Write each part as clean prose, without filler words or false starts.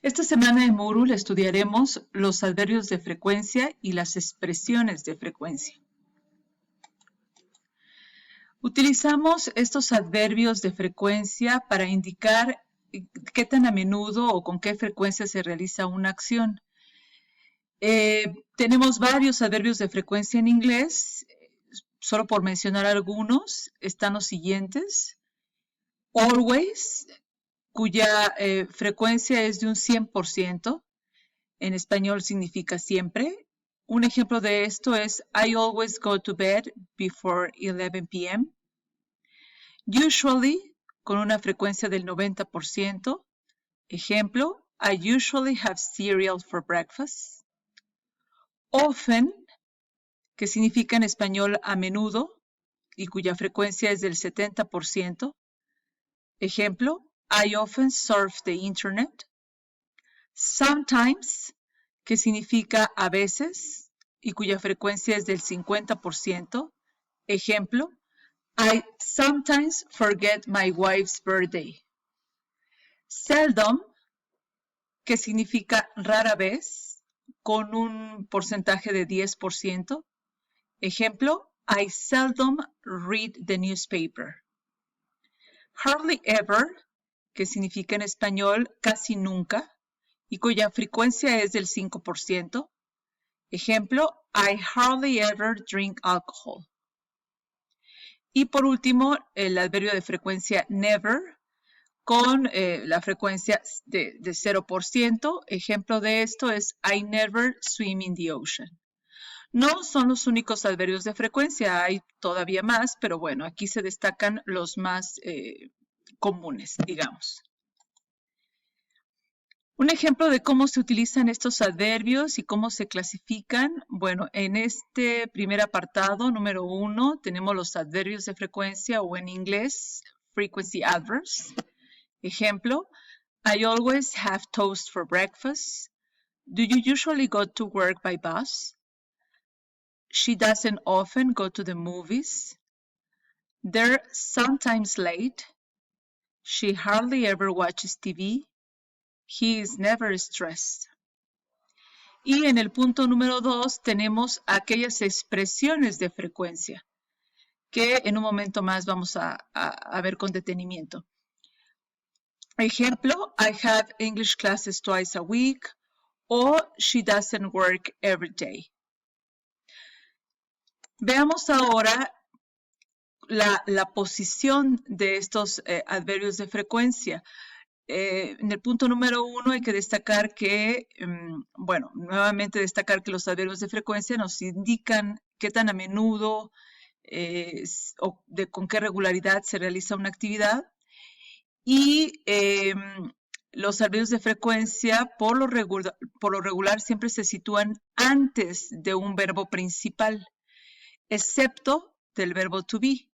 Esta semana en Moodle estudiaremos los adverbios de frecuencia y las expresiones de frecuencia. Utilizamos estos adverbios de frecuencia para indicar qué tan a menudo o con qué frecuencia se realiza una acción. Tenemos varios adverbios de frecuencia en inglés. Solo por mencionar algunos, están los siguientes. Always, cuya frecuencia es de un 100%. En español significa siempre. Un ejemplo de esto es I always go to bed before 11 p.m. Usually, con una frecuencia del 90%. Ejemplo, I usually have cereal for breakfast. Often, que significa en español a menudo y cuya frecuencia es del 70%. Ejemplo, I often surf the internet. Sometimes, que significa a veces y cuya frecuencia es del 50%. Ejemplo, I sometimes forget my wife's birthday. Seldom, que significa rara vez, con un porcentaje de 10%. Ejemplo, I seldom read the newspaper. Hardly ever, que significa en español casi nunca, y cuya frecuencia es del 5%. Ejemplo, I hardly ever drink alcohol. Y por último, el adverbio de frecuencia never, con la frecuencia de 0%. Ejemplo de esto es I never swim in the ocean. No son los únicos adverbios de frecuencia, hay todavía más, pero bueno, aquí se destacan los más comunes, digamos. Un ejemplo de cómo se utilizan estos adverbios y cómo se clasifican. Bueno, en este primer apartado, número 1, tenemos los adverbios de frecuencia o en inglés, frequency adverbs. Ejemplo, I always have toast for breakfast. Do you usually go to work by bus? She doesn't often go to the movies. They're sometimes late. She hardly ever watches TV. He is never stressed. Y en el punto número 2 tenemos aquellas expresiones de frecuencia que en un momento más vamos a ver con detenimiento. Ejemplo, I have English classes twice a week, o she doesn't work every day. Veamos ahora la posición de estos adverbios de frecuencia. En el punto número 1 hay que destacar que, bueno, nuevamente destacar que los adverbios de frecuencia nos indican qué tan a menudo o con qué regularidad se realiza una actividad. Y los adverbios de frecuencia, por lo regular, siempre se sitúan antes de un verbo principal, excepto del verbo to be.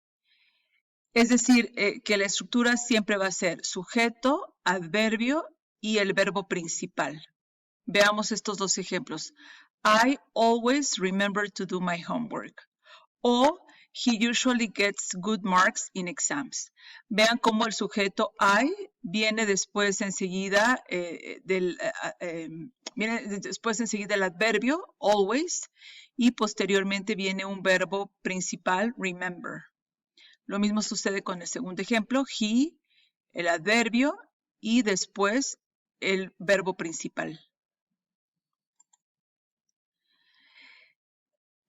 Es decir, que la estructura siempre va a ser sujeto, adverbio y el verbo principal. Veamos estos dos ejemplos. I always remember to do my homework. O he usually gets good marks in exams. Vean cómo el sujeto I viene después enseguida del adverbio always y posteriormente viene un verbo principal remember. Lo mismo sucede con el segundo ejemplo, he, el adverbio y después el verbo principal.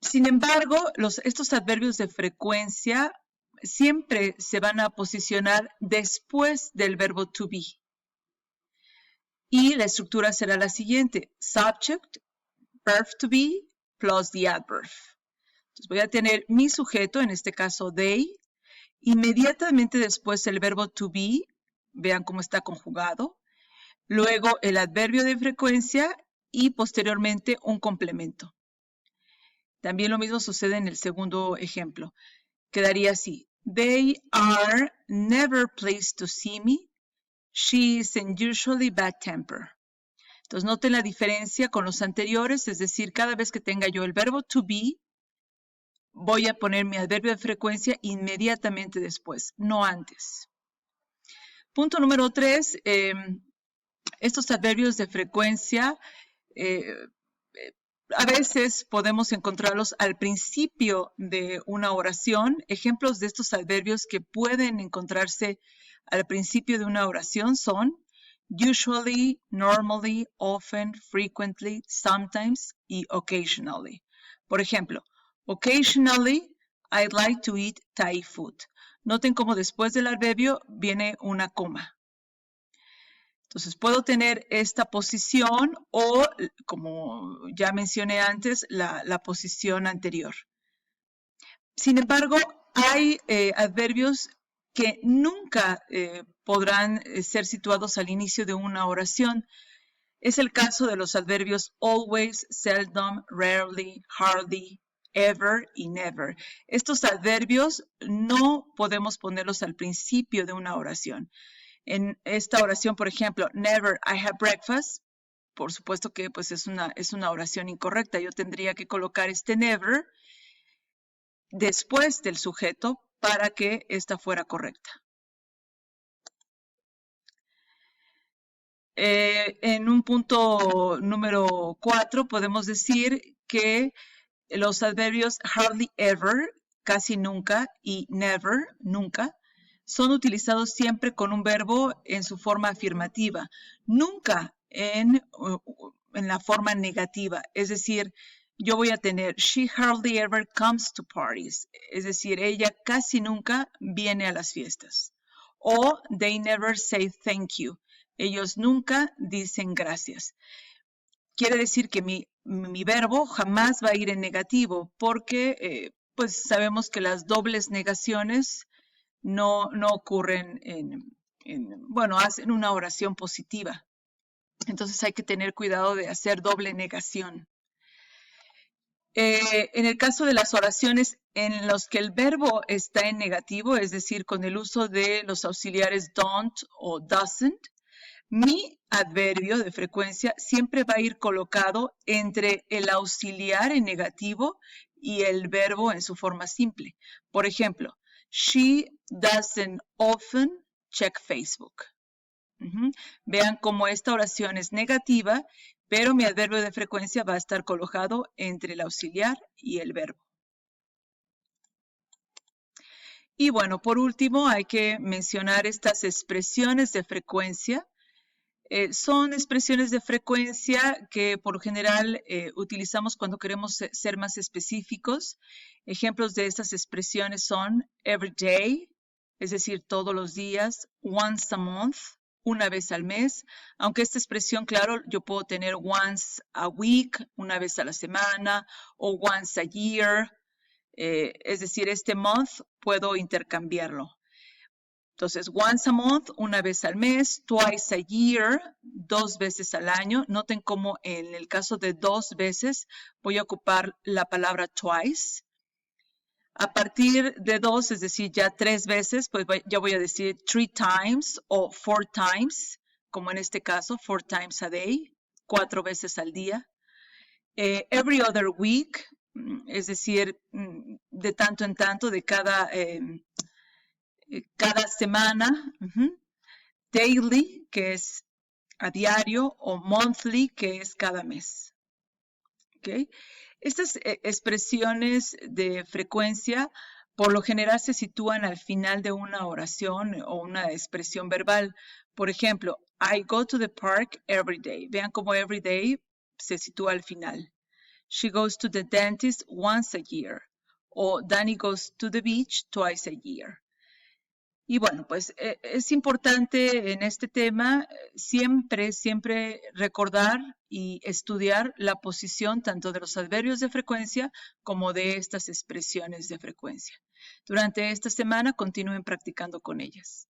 Sin embargo, estos adverbios de frecuencia siempre se van a posicionar después del verbo to be. Y la estructura será la siguiente, subject, verb to be, plus the adverb. Entonces voy a tener mi sujeto, en este caso they, inmediatamente después el verbo to be, vean cómo está conjugado, luego el adverbio de frecuencia y posteriormente un complemento. También lo mismo sucede en el segundo ejemplo. Quedaría así. They are never pleased to see me. She is in usually bad temper. Entonces noten la diferencia con los anteriores, es decir, cada vez que tenga yo el verbo to be, voy a poner mi adverbio de frecuencia inmediatamente después, no antes. Punto número 3, Estos adverbios de frecuencia a veces podemos encontrarlos al principio de una oración. Ejemplos de estos adverbios que pueden encontrarse al principio de una oración son usually, normally, often, frequently, sometimes y occasionally. Por ejemplo, occasionally, I'd like to eat Thai food. Noten cómo después del adverbio viene una coma. Entonces, puedo tener esta posición o, como ya mencioné antes, la posición anterior. Sin embargo, hay adverbios que nunca podrán ser situados al inicio de una oración. Es el caso de los adverbios always, seldom, rarely, hardly, ever y never. Estos adverbios no podemos ponerlos al principio de una oración. En esta oración, por ejemplo, never I have breakfast, por supuesto que pues, es una oración incorrecta. Yo tendría que colocar este never después del sujeto para que esta fuera correcta. En un punto número 4 podemos decir que los adverbios hardly ever, casi nunca, y never, nunca, son utilizados siempre con un verbo en su forma afirmativa, nunca en la forma negativa. Es decir, yo voy a tener, she hardly ever comes to parties. Es decir, ella casi nunca viene a las fiestas. O they never say thank you. Ellos nunca dicen gracias. Quiere decir que mi verbo jamás va a ir en negativo porque pues sabemos que las dobles negaciones no ocurren hacen una oración positiva. Entonces hay que tener cuidado de hacer doble negación. En el caso de las oraciones en los que el verbo está en negativo, es decir, con el uso de los auxiliares don't o doesn't, mi adverbio de frecuencia siempre va a ir colocado entre el auxiliar en negativo y el verbo en su forma simple. Por ejemplo, she doesn't often check Facebook. Vean cómo esta oración es negativa, pero mi adverbio de frecuencia va a estar colocado entre el auxiliar y el verbo. Y bueno, por último, hay que mencionar estas expresiones de frecuencia. Son expresiones de frecuencia que por lo general utilizamos cuando queremos ser más específicos. Ejemplos de estas expresiones son every day, es decir, todos los días, once a month, una vez al mes, aunque esta expresión, claro, yo puedo tener once a week, una vez a la semana, o once a year, es decir, este month puedo intercambiarlo. Entonces, once a month, una vez al mes, twice a year, 2 veces al año. Noten cómo en el caso de 2 veces voy a ocupar la palabra twice. A partir de 2, es decir, ya 3 veces, pues ya voy a decir 3 times o 4 times, como en este caso, 4 times a day, 4 veces al día. Every other week, es decir, de tanto en tanto, de cada semana. Daily, que es a diario, o monthly, que es cada mes. ¿Okay? Estas expresiones de frecuencia por lo general se sitúan al final de una oración o una expresión verbal. Por ejemplo, I go to the park every day. Vean cómo every day se sitúa al final. She goes to the dentist once a year. O Danny goes to the beach twice a year. Y bueno, pues es importante en este tema siempre recordar y estudiar la posición tanto de los adverbios de frecuencia como de estas expresiones de frecuencia. Durante esta semana continúen practicando con ellas.